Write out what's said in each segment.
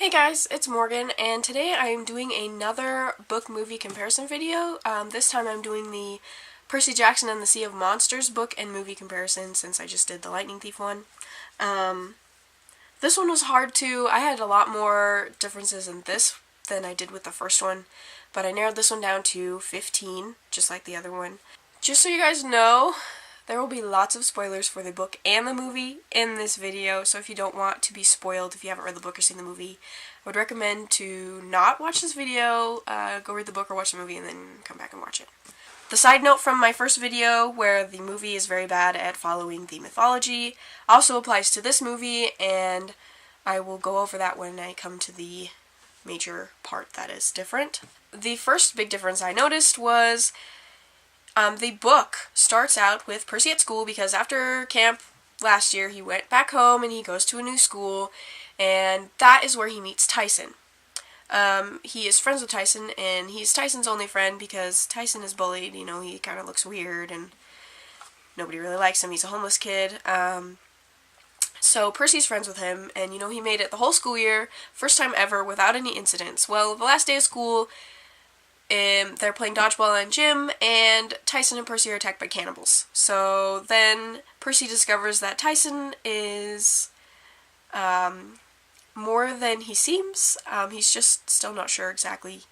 Hey guys, it's Morgan, and today I'm doing another book-movie comparison video. This time I'm doing the Percy Jackson and the Sea of Monsters book and movie comparison since I just did the Lightning Thief one. This one was hard too. I had a lot more differences in this than I did with the first one, but I narrowed this one down to 15, just like the other one. Just so you guys know, there will be lots of spoilers for the book and the movie in this video, so if you don't want to be spoiled if you haven't read the book or seen the movie, I would recommend to not watch this video, go read the book or watch the movie and then come back and watch it. The side note from my first video, where the movie is very bad at following the mythology, also applies to this movie, and I will go over that when I come to the major part that is different. The first big difference I noticed was the book starts out with Percy at school because after camp last year he went back home and he goes to a new school, and that is where he meets Tyson. He is friends with Tyson, and he's Tyson's only friend because Tyson is bullied. You know, he kind of looks weird and nobody really likes him. He's a homeless kid. So Percy's friends with him, and you know, he made it the whole school year, first time ever, without any incidents. Well, the last day of school, they're playing dodgeball in gym, and Tyson and Percy are attacked by cannibals. So then Percy discovers that Tyson is more than he seems. He's just still not sure exactly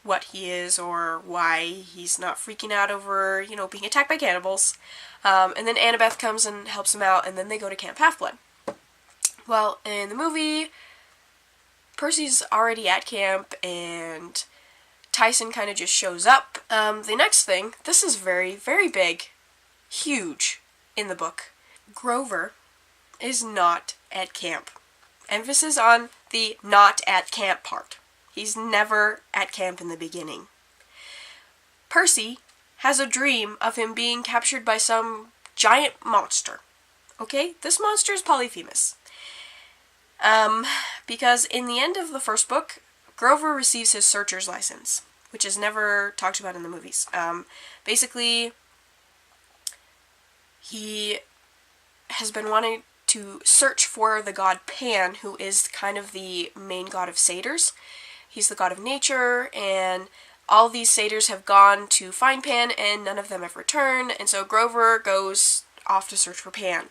what he is or why he's not freaking out over, you know, being attacked by cannibals. And then Annabeth comes and helps him out, and then they go to Camp Half-Blood. Well, in the movie, Percy's already at camp, and Tyson kind of just shows up. The next thing, this is very, very big, huge in the book. Grover is not at camp. Emphasis on the not at camp part. He's never at camp in the beginning. Percy has a dream of him being captured by some giant monster. Okay? This monster is Polyphemus. Because in the end of the first book, Grover receives his searcher's license, which is never talked about in the movies. Basically, he has been wanting to search for the god Pan, who is kind of the main god of satyrs. He's the god of nature, and all these satyrs have gone to find Pan, and none of them have returned, and so Grover goes off to search for Pan.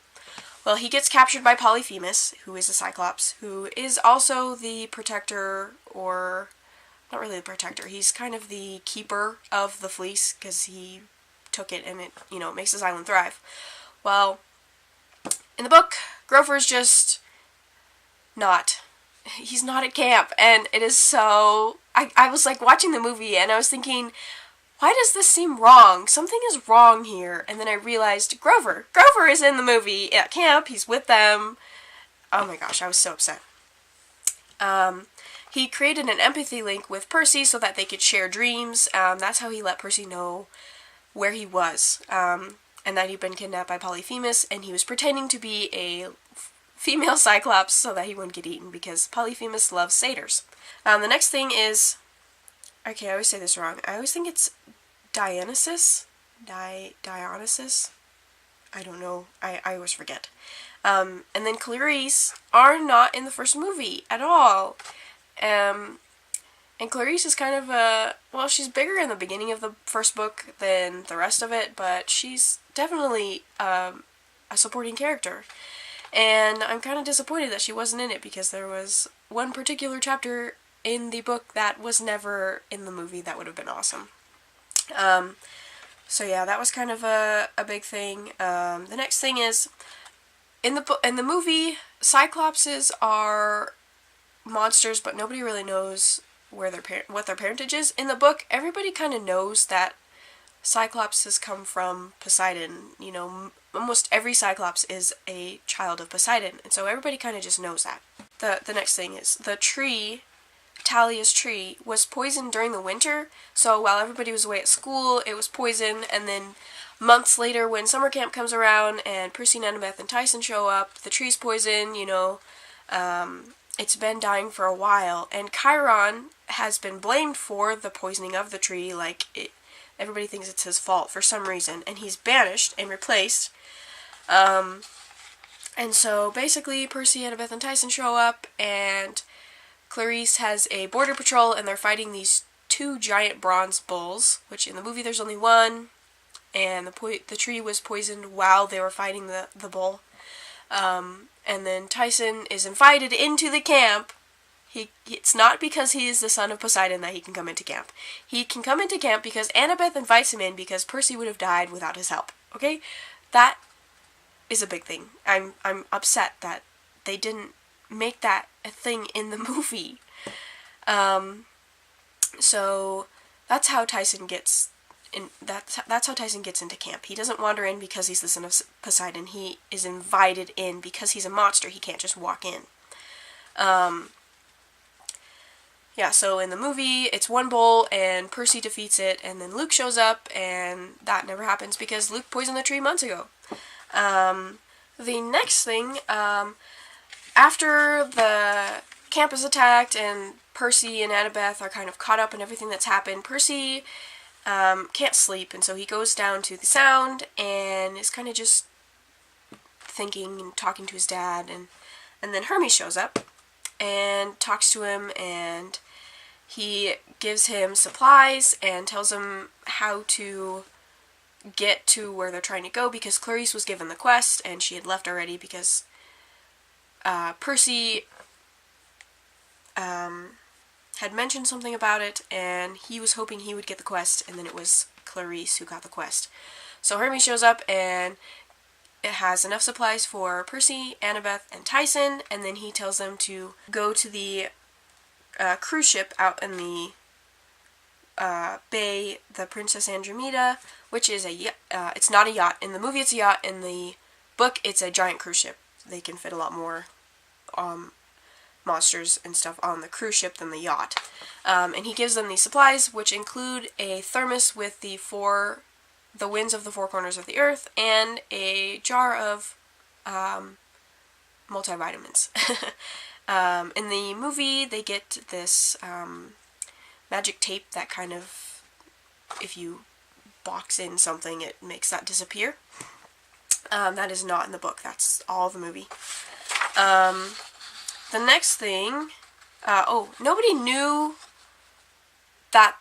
Well, he gets captured by Polyphemus, who is a Cyclops, who is also the protector, or not really the protector, he's kind of the keeper of the fleece, because he took it and it, you know, makes his island thrive. Well, in the book, Grover's just not. He's not at camp, and it is so... I was like watching the movie, and I was thinking, why does this seem wrong? Something is wrong here. And then I realized, Grover is in the movie at camp, he's with them. Oh my gosh, I was so upset. He created an empathy link with Percy so that they could share dreams. That's how he let Percy know where he was, and that he'd been kidnapped by Polyphemus, and he was pretending to be a female Cyclops so that he wouldn't get eaten, because Polyphemus loves satyrs. The next thing is, okay, I always say this wrong. I always think it's Dionysus? Dionysus? I don't know. I always forget. And then Clarice are not in the first movie at all. And Clarice is kind of well, she's bigger in the beginning of the first book than the rest of it, but she's definitely a supporting character. And I'm kind of disappointed that she wasn't in it, because there was one particular chapter in the book that was never in the movie that would have been awesome. So yeah, that was kind of a big thing. The next thing is, in the movie, Cyclopses are monsters, but nobody really knows where what their parentage is. In the book, everybody kind of knows that Cyclopses come from Poseidon. You know, almost every Cyclops is a child of Poseidon, and so everybody kind of just knows that. The next thing is, the tree, Talia's tree, was poisoned during the winter, so while everybody was away at school, it was poisoned, and then months later, when summer camp comes around and Percy and Annabeth and Tyson show up, the tree's poisoned, you know, it's been dying for a while, and Chiron has been blamed for the poisoning of the tree, like, everybody thinks it's his fault for some reason, and he's banished and replaced. And so basically Percy, Annabeth, and Tyson show up, and Clarice has a border patrol, and they're fighting these two giant bronze bulls, which in the movie there's only one, and the tree was poisoned while they were fighting the bull. And then Tyson is invited into the camp. It's not because he is the son of Poseidon that he can come into camp. He can come into camp because Annabeth invites him in because Percy would have died without his help. Okay? That is a big thing. I'm upset that they didn't make that a thing in the movie. So that's how Tyson gets in. That's how Tyson gets into camp. He doesn't wander in because he's the son of Poseidon. He is invited in because he's a monster. He can't just walk in. Yeah, so in the movie, it's one bull, and Percy defeats it, and then Luke shows up, and that never happens because Luke poisoned the tree months ago. The next thing, after the camp is attacked, and Percy and Annabeth are kind of caught up in everything that's happened, Percy can't sleep, and so he goes down to the Sound, and is kind of just thinking and talking to his dad, and then Hermes shows up, and talks to him, and he gives him supplies and tells him how to get to where they're trying to go because Clarice was given the quest and she had left already because Percy had mentioned something about it and he was hoping he would get the quest, and then it was Clarice who got the quest. So Hermes shows up and it has enough supplies for Percy, Annabeth, and Tyson, and then he tells them to go to the cruise ship out in the bay, the Princess Andromeda, which is it's not a yacht. In the movie it's a yacht, in the book it's a giant cruise ship. They can fit a lot more monsters and stuff on the cruise ship than the yacht. And he gives them these supplies, which include a thermos with the winds of the four corners of the earth, and a jar of multivitamins. In the movie, they get this magic tape that kind of, if you box in something, it makes that disappear. That is not in the book. That's all the movie. The next thing, nobody knew that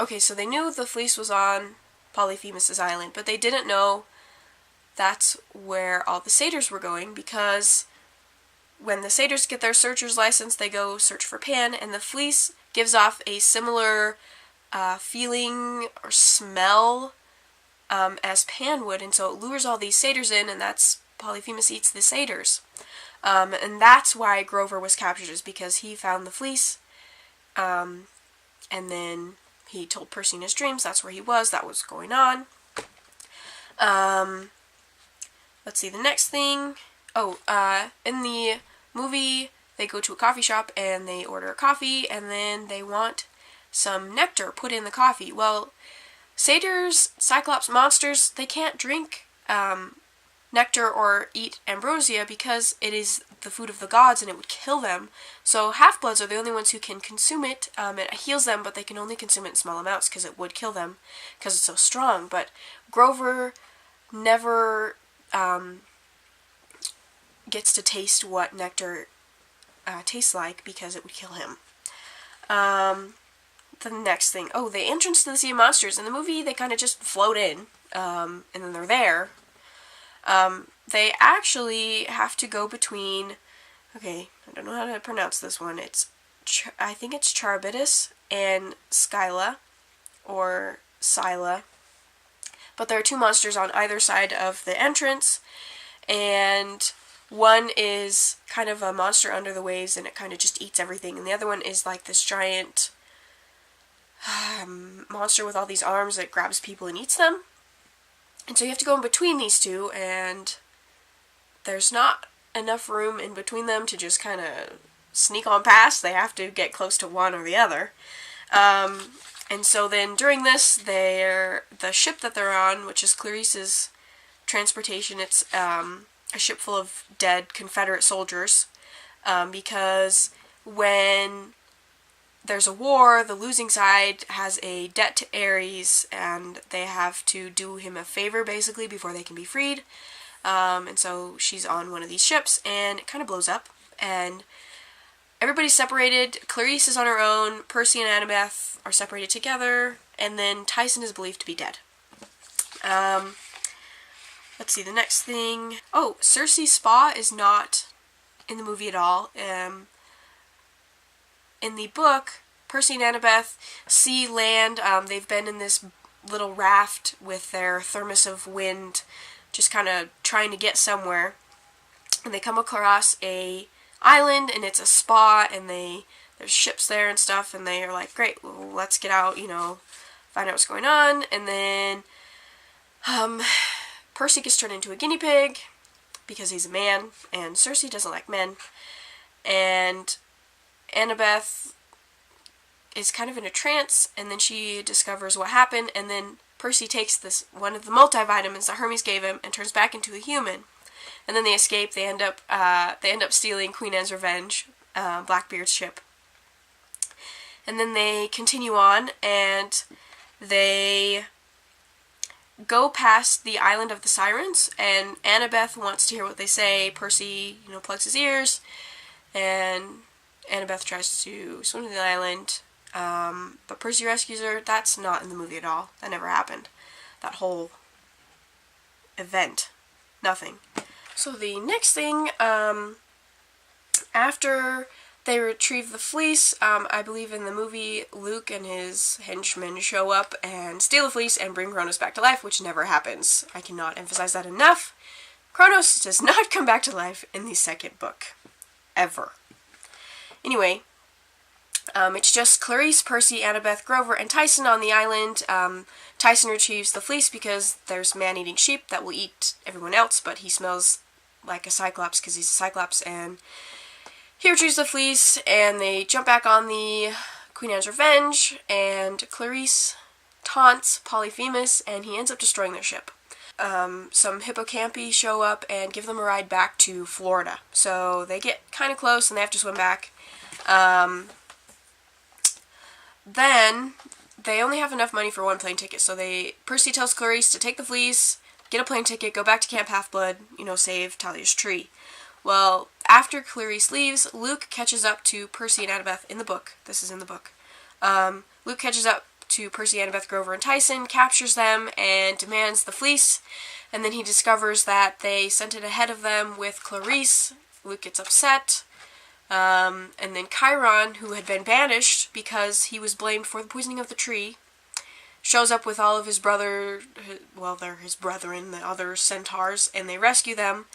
okay, so they knew the fleece was on Polyphemus' island, but they didn't know that's where all the satyrs were going, because when the satyrs get their searcher's license, they go search for Pan, and the fleece gives off a similar feeling or smell as Pan would, and so it lures all these satyrs in, and that's Polyphemus eats the satyrs. And that's why Grover was captured, is because he found the fleece, and then he told Percy in his dreams that's where he was, that was going on. Let's see, the next thing, in the movie, they go to a coffee shop and they order a coffee, and then they want some nectar put in the coffee. Well, satyrs, cyclops, monsters, they can't drink nectar or eat ambrosia because it is the food of the gods and it would kill them. So half-bloods are the only ones who can consume it. It heals them, but they can only consume it in small amounts because it would kill them because it's so strong. But Grover never gets to taste what nectar tastes like because it would kill him. The next thing, the entrance to the Sea of Monsters. In the movie, they kind of just float in, and then they're there. They actually have to go between, I don't know how to pronounce this one. I think it's Charybdis and Scylla, or Scylla. But there are two monsters on either side of the entrance, and one is kind of a monster under the waves, and it kind of just eats everything, and the other one is like this giant monster with all these arms that grabs people and eats them. And so you have to go in between these two, and there's not enough room in between them to just kind of sneak on past. They have to get close to one or the other. And so then during this, the ship that they're on, which is Clarice's transportation, it's a ship full of dead Confederate soldiers, because when there's a war, the losing side has a debt to Ares, and they have to do him a favor, basically, before they can be freed. And so she's on one of these ships, and it kind of blows up, and everybody's separated. Clarice is on her own. Percy and Annabeth are separated together. And then Tyson is believed to be dead. Let's see, the next thing. Oh, Cersei's spa is not in the movie at all. In the book, Percy and Annabeth see land. They've been in this little raft with their thermos of wind, just kind of trying to get somewhere. And they come across a island, and it's a spa, and there's ships there and stuff, and they are like, great, well, let's get out, find out what's going on. And then Percy gets turned into a guinea pig because he's a man, and Cersei doesn't like men. And Annabeth is kind of in a trance, and then she discovers what happened, and then Percy takes one of the multivitamins that Hermes gave him and turns back into a human. And then they escape. They end up stealing Queen Anne's Revenge, Blackbeard's ship. And then they continue on, and they go past the island of the Sirens, and Annabeth wants to hear what they say. Percy, plugs his ears, and Annabeth tries to swim to the island, but Percy rescues her. That's not in the movie at all. That never happened. That whole event. Nothing. So the next thing, after they retrieve the fleece, I believe in the movie, Luke and his henchmen show up and steal the fleece and bring Kronos back to life, which never happens. I cannot emphasize that enough. Kronos does not come back to life in the second book. Ever. Anyway, it's just Clarice, Percy, Annabeth, Grover, and Tyson on the island. Tyson retrieves the fleece because there's man-eating sheep that will eat everyone else, but he smells like a cyclops because he's a cyclops, and he retrieves the fleece, and they jump back on the Queen Anne's Revenge, and Clarice taunts Polyphemus, and he ends up destroying their ship. Some hippocampi show up and give them a ride back to Florida. So they get kind of close, and they have to swim back. Then they only have enough money for one plane ticket, so Percy tells Clarice to take the fleece, get a plane ticket, go back to Camp Half-Blood, save Talia's tree. Well, after Clarice leaves, Luke catches up to Percy and Annabeth in the book. This is in the book. Luke catches up to Percy, Annabeth, Grover, and Tyson, captures them, and demands the fleece, and then he discovers that they sent it ahead of them with Clarice. Luke gets upset. And then Chiron, who had been banished because he was blamed for the poisoning of the tree, shows up with all of his they're his brethren, the other centaurs, and they rescue them,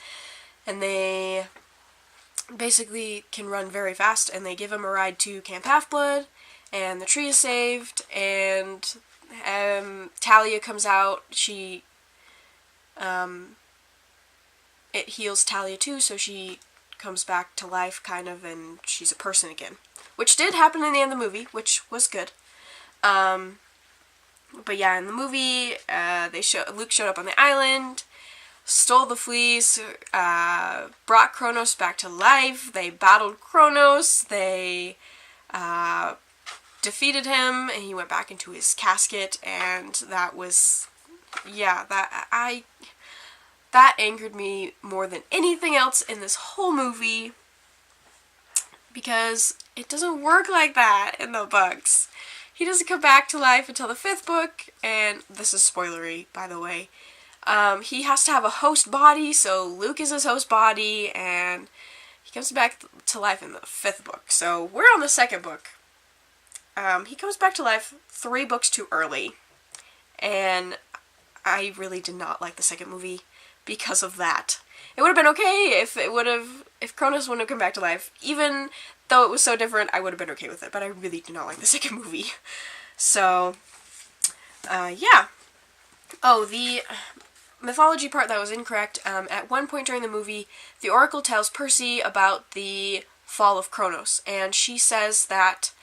and they basically can run very fast, and they give him a ride to Camp Half-Blood, and the tree is saved, and Talia comes out. It heals Talia too, so she comes back to life, kind of, and she's a person again. Which did happen in the end of the movie, which was good. But yeah, in the movie, Luke showed up on the island, stole the fleece, brought Kronos back to life, they battled Kronos, they defeated him, and he went back into his casket, and that was, that angered me more than anything else in this whole movie, because it doesn't work like that in the books. He doesn't come back to life until the 5th book, and this is spoilery, by the way. He has to have a host body, so Luke is his host body, and he comes back to life in the 5th book. So we're on the 2nd book. He comes back to life 3 books too early, and I really did not like the 2nd movie because of that. It would have been okay if Kronos wouldn't have come back to life. Even though it was so different, I would have been okay with it, but I really do not like the 2nd movie. So, yeah. Oh, the mythology part that was incorrect. At one point during the movie, the Oracle tells Percy about the fall of Kronos, and she says that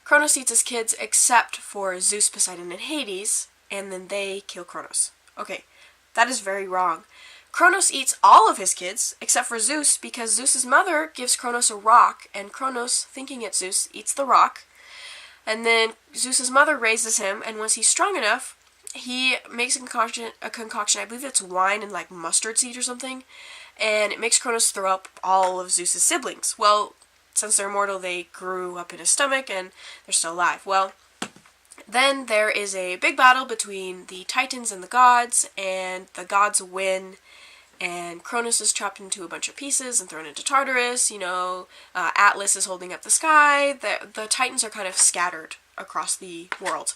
Kronos eats his kids except for Zeus, Poseidon, and Hades, and then they kill Kronos. Okay, that is very wrong. Kronos eats all of his kids, except for Zeus, because Zeus's mother gives Kronos a rock, and Kronos, thinking it's Zeus, eats the rock. And then Zeus's mother raises him, and once he's strong enough, he makes a concoction, I believe it's wine and like mustard seed or something, and it makes Kronos throw up all of Zeus's siblings. Well, since they're immortal, they grew up in his stomach and they're still alive. Well, then there is a big battle between the Titans and the gods, and the gods win, and Cronus is chopped into a bunch of pieces and thrown into Tartarus. Atlas is holding up the sky. The Titans are kind of scattered across the world.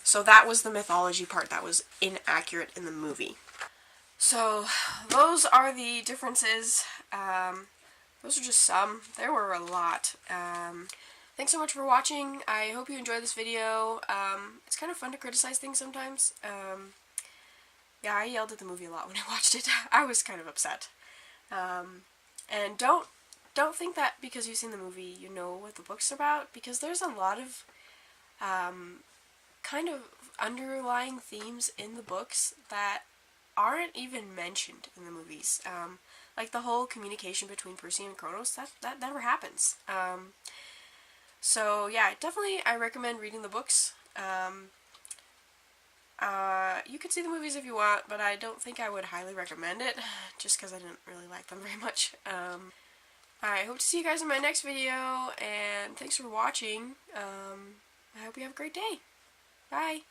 So that was the mythology part that was inaccurate in the movie. So those are the differences. Those are just some. There were a lot. Thanks so much for watching. I hope you enjoyed this video. It's kind of fun to criticize things sometimes. Yeah, I yelled at the movie a lot when I watched it. I was kind of upset. And don't think that because you've seen the movie you know what the book's about, because there's a lot of kind of underlying themes in the books that aren't even mentioned in the movies. Like the whole communication between Percy and Kronos, that never happens. So yeah, definitely I recommend reading the books. You can see the movies if you want, but I don't think I would highly recommend it, just because I didn't really like them very much. I hope to see you guys in my next video, and thanks for watching. I hope you have a great day. Bye!